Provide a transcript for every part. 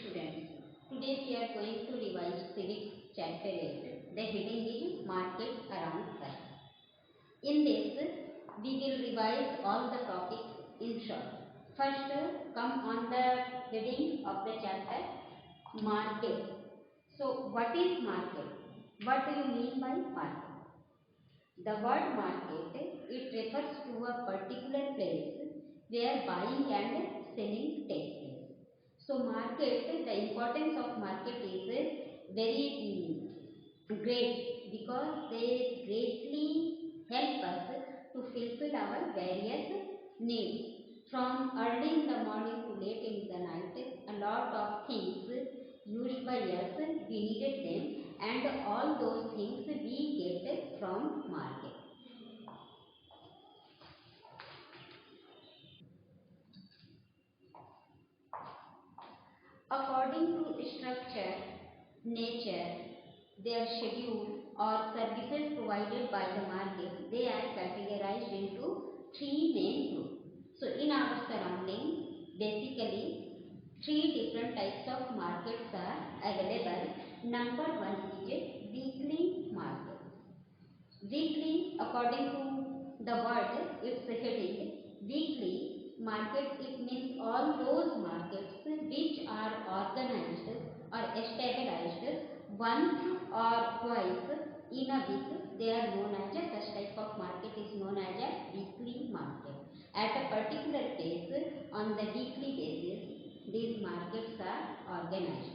students. Today we are going to revise Civics Chapter 8. The heading is Market Around Us. In this, we will revise all the topics in short. First, come on the heading of the chapter, Market. So, what is market? What do you mean by market? The word market, it refers to a particular place where buying and selling takes place. So market, the importance of market is very great because they greatly help us to fulfill our various needs. From early in the morning to late in the night, a lot of things used by us, we needed them, and all those things we get from market. According to structure, nature, their schedule or services provided by the market, they are categorized into three main groups. So in our surrounding, basically three different types of markets are available. Number one is weekly market. Weekly, according to the word, its heading, weekly market, it means all those markets which are organized or stabilized once or twice in a week. They are known as a, such type of market is known as a weekly market. At a particular place, on the weekly basis, these markets are organized.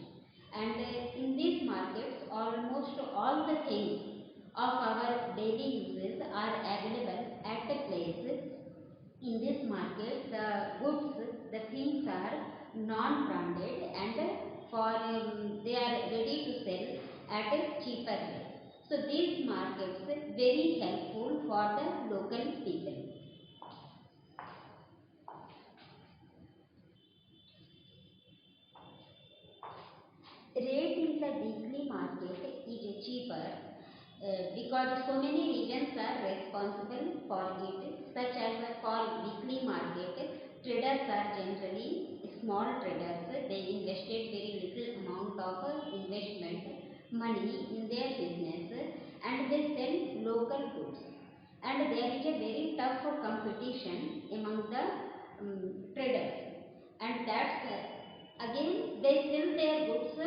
And in these markets, almost all the things of our daily uses are available at a place. In this market, the goods, the things are non-branded and they are ready to sell at a cheaper rate. So these markets very helpful for the local people. Rate in the weekly market is cheaper because so many reasons are responsible for it, such as for weekly market, traders are generally small traders. They invested very little amount of investment money in their business and they sell local goods. And there is a very tough competition among the traders. And that's again they sell their goods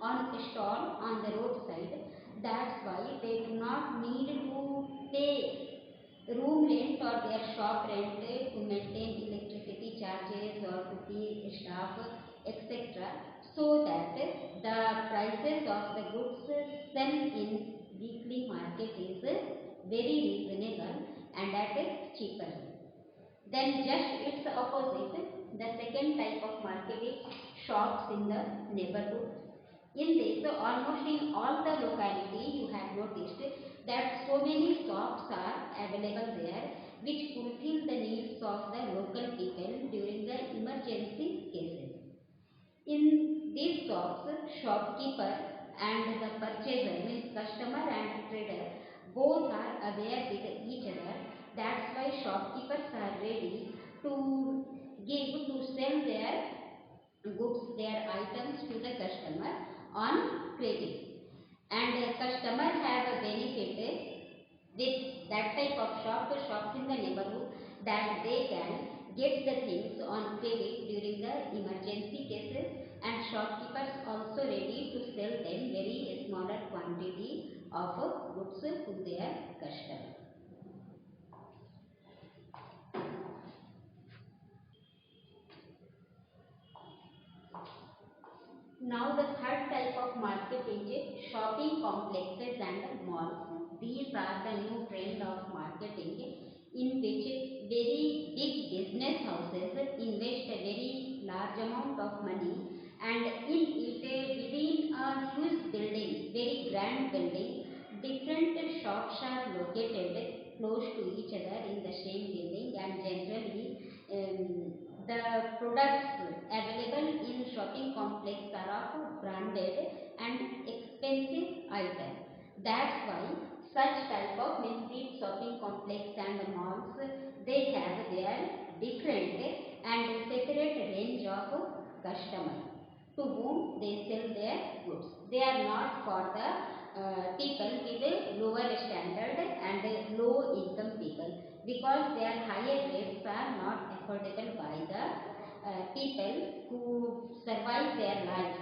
on a stall on the roadside. That's why they do not need to pay room rent or their shop rent to maintain electricity charges or to pay staff, etc. So that the prices of the goods sell in weekly market is very reasonable and at a cheaper rate. Then just its opposite, the second type of market is shops in the neighborhood. In this, almost in all the locality, you have noticed that so many shops are available there which fulfill the needs of the local people during the emergency cases. In these shops, shopkeeper and the purchaser, means customer and trader, both are aware with each other. That's why shopkeepers are ready to sell their goods, their items to the customer on credit. And customer have a benefit with that type of shops in the neighborhood, that they can get the things on credit during the emergency cases, and shopkeepers also ready to sell them very smaller quantity of goods to their customer. Now the third type of market is shopping complexes and malls. These are the new trend of marketing in which very big business houses invest a very large amount of money, and in it, within a huge building, very grand building, different shops are located close to each other in the same building, and generally the products available in shopping complex are of branded and expensive items. That's why such type of, means big shopping complex and malls, they have their different and separate range of customers. to whom they sell their goods. They are not for the people with a lower standard and low income people, because their higher rates are not affordable by the people who survive their life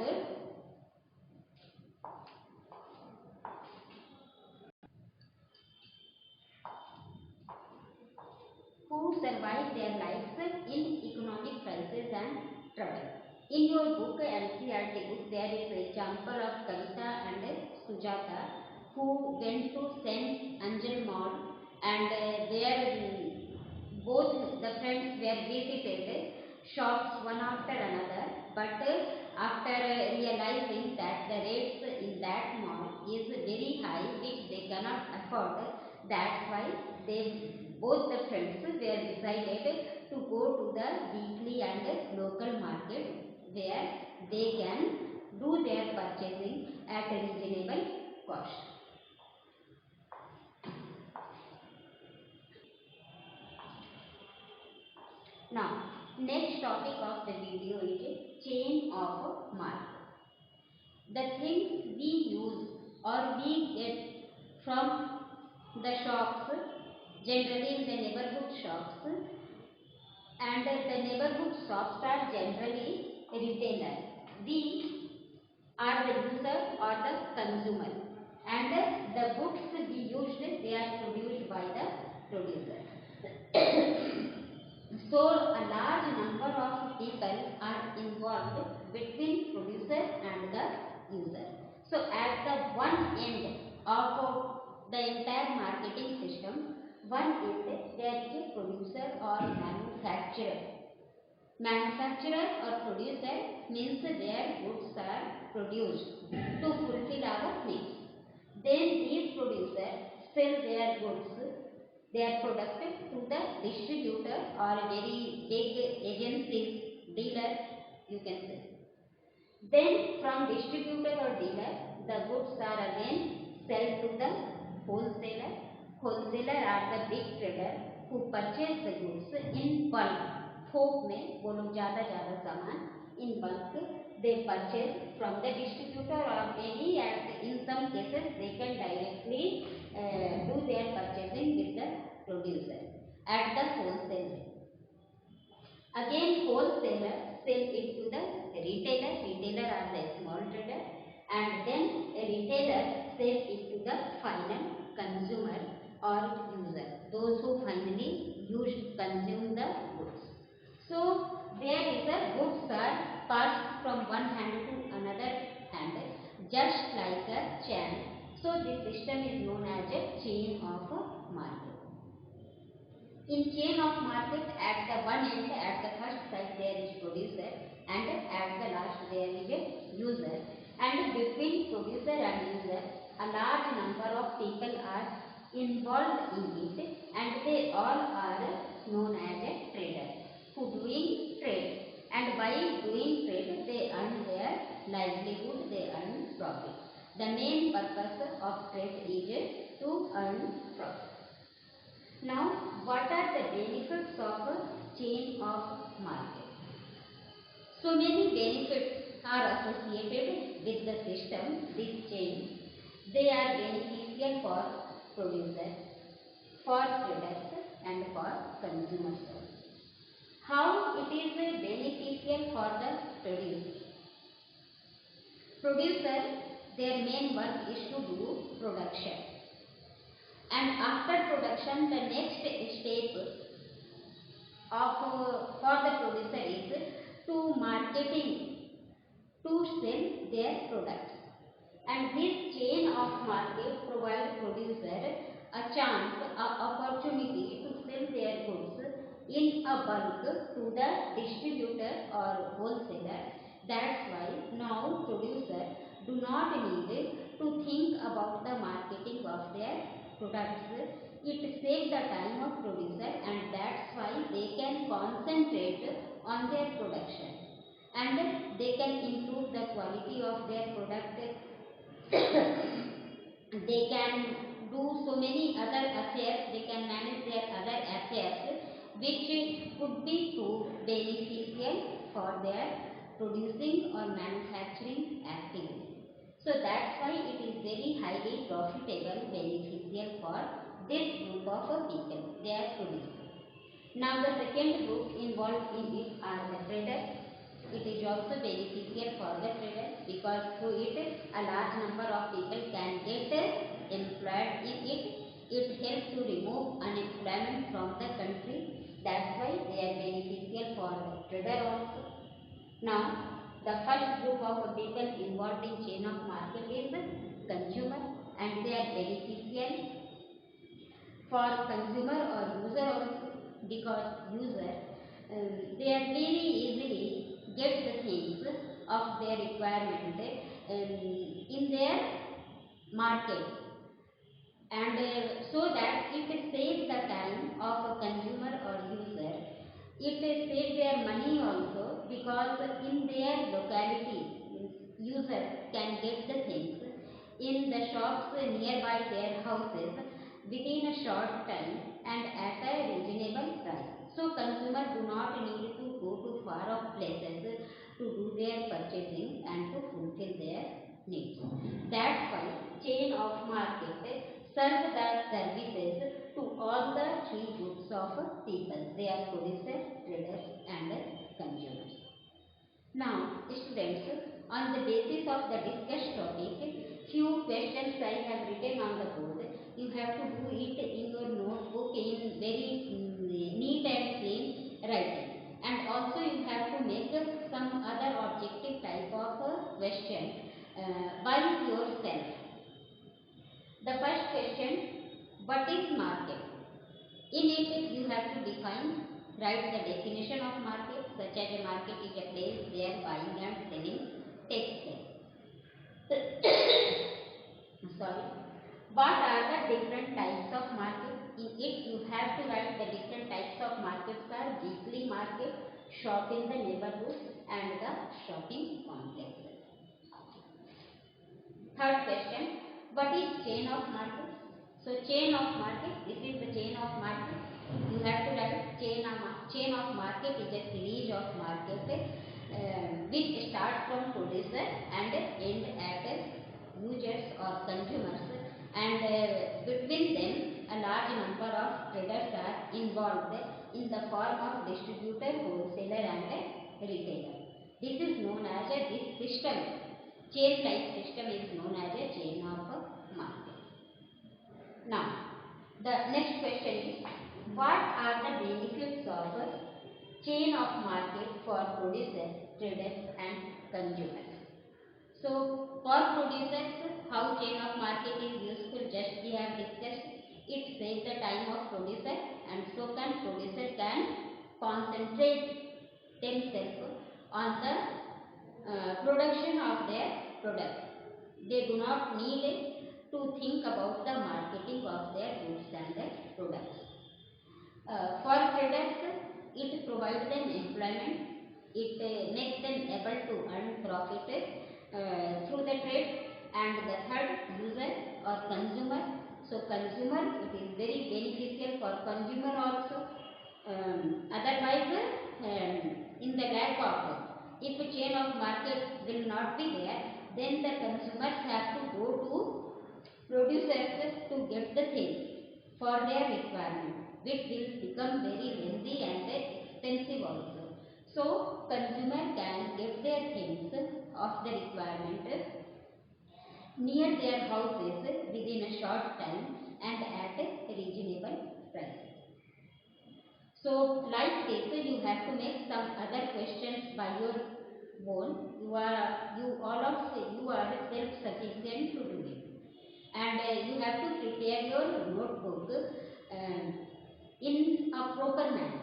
in economic crisis and trouble. In your book, NCERT book, there is an example of Kavita and Sujata, who went to St. Angel Mall, and both the friends were visited shops one after another, but after realizing that the rates in that mall is very high, which they cannot afford, that's why both the friends were decided to go to the weekly and local market, where they can do their purchasing at a reasonable cost. Now, next topic of the video is chain of market. The things we use or we get from the shops, generally in the neighborhood shops, and the neighborhood shops are generally retailer. We are the user or the consumer, and the goods we used, they are produced by the producer. So a large number of people are involved between producer and the user. So at the one end of the entire marketing system, one end there is a producer or manufacturer. Manufacturer or producer means their goods are produced to fulfill our needs. Then these producers sell their goods, their product, to the distributor or very big agencies, dealer you can say. Then from distributor or dealer, the goods are again sold to the wholesaler. Wholesaler are the big trader who purchase the goods in bulk. थोक में वो लोग ज़्यादा सामान in bulk they purchase from the distributor, or maybe in some cases they can directly do their purchasing with the producer at the wholesale rate. Again wholesaler sell it to the retailer. Retailer are the small trader, and then a retailer sell it to the final consumer or user, those who finally consume the goods. So there is a goods are passed from one hand to another hand, just like a chain. So this system is known as a chain of market. In chain of market, at the one end, at the first side there is producer, and at the last there is a user, and between producer and user a large number of people are involved in it, and they all are known as a trader who doing trade, and by doing trade they earn their livelihood, they earn profit. The main purpose of trade is to earn profit. Now, what are the benefits of a chain of market? So many benefits are associated with the system, this chain. They are beneficial for producers, for traders, and for consumers. How it is beneficial for the producer? Producer, their main work is to do production, and after production the next step of for the producer is to marketing, to sell their products, and this chain of market provides producer a chance, a opportunity to sell their goods in a bulk to the distributor or wholesaler. That's why now producer do not need to think about the marketing of their products. It saves the time of producer, and that's why they can concentrate on their production, and they can improve the quality of their product. They can do so many other affairs, they can manage their other affairs which could be proved beneficial for their producing or manufacturing activity. So that's why it is very highly profitable, beneficial for this group of people. They are producers. Now the second group involved in it are the traders. It is also beneficial for the traders because through it a large number of people can get employed in it. It helps to remove unemployment from the country. That's why they are beneficial for the trader also. Now the first group of people involved in chain of market is the consumer, and they are beneficial for consumer or user also because user they are very easily get the things of their requirement in their market, and so that it saves the time of a consumer or user. It saves their money also because in their locality user can get the things in the shops nearby their houses within a short time and at a reasonable price. So consumers do not need to go to far off places to do their purchasing and to fulfill their needs. That's why chain of market serve the services to all the three groups of people. They are producers, traders and consumers. Now students, on the basis of the discussed topic, few questions I have written on the board. You have to do it in your notebook in very neat and clean writing. And also you have to make some other objective type of question by yourself. The first question, what is market? In it you have to define, write the definition of market, such as a market is a place where buying and selling takes place. Sorry. What are the different types of market? In it you have to write the different types of markets are weekly market, shop in the neighborhood and the shopping complexes. Third question, what is chain of market? So chain of market, this is the chain of market. You have to write chain of market is a series of market which start from producer and end at users or consumers, and between them a large number of traders are involved in the form of distributor, wholesaler and retailer. This is known as this system. Chain like system is known as a chain of market. Now, the next question is, what are the benefits of chain of market for producers, traders and consumers? So, for producers, how chain of market is useful, just we have discussed. It saves the time of producer, and so producer can concentrate themselves on the production of their product. They do not need to think about the marketing of their goods and their products. For traders, it provides them employment. It makes them able to earn profit through the trade. And the third, user or consumer. So consumer, it is very beneficial for consumer also. Otherwise, in the lack of, if a chain of market will not be there, then the consumers have to go to producers to get the things for their requirement, which will become very lengthy and expensive also. So consumer can get their things of the requirement near their houses within a short time and at a reasonable price. So like this, you have to make some other questions by your own. You all of you are self-sufficient to do it, and you have to prepare your notebook in a proper manner.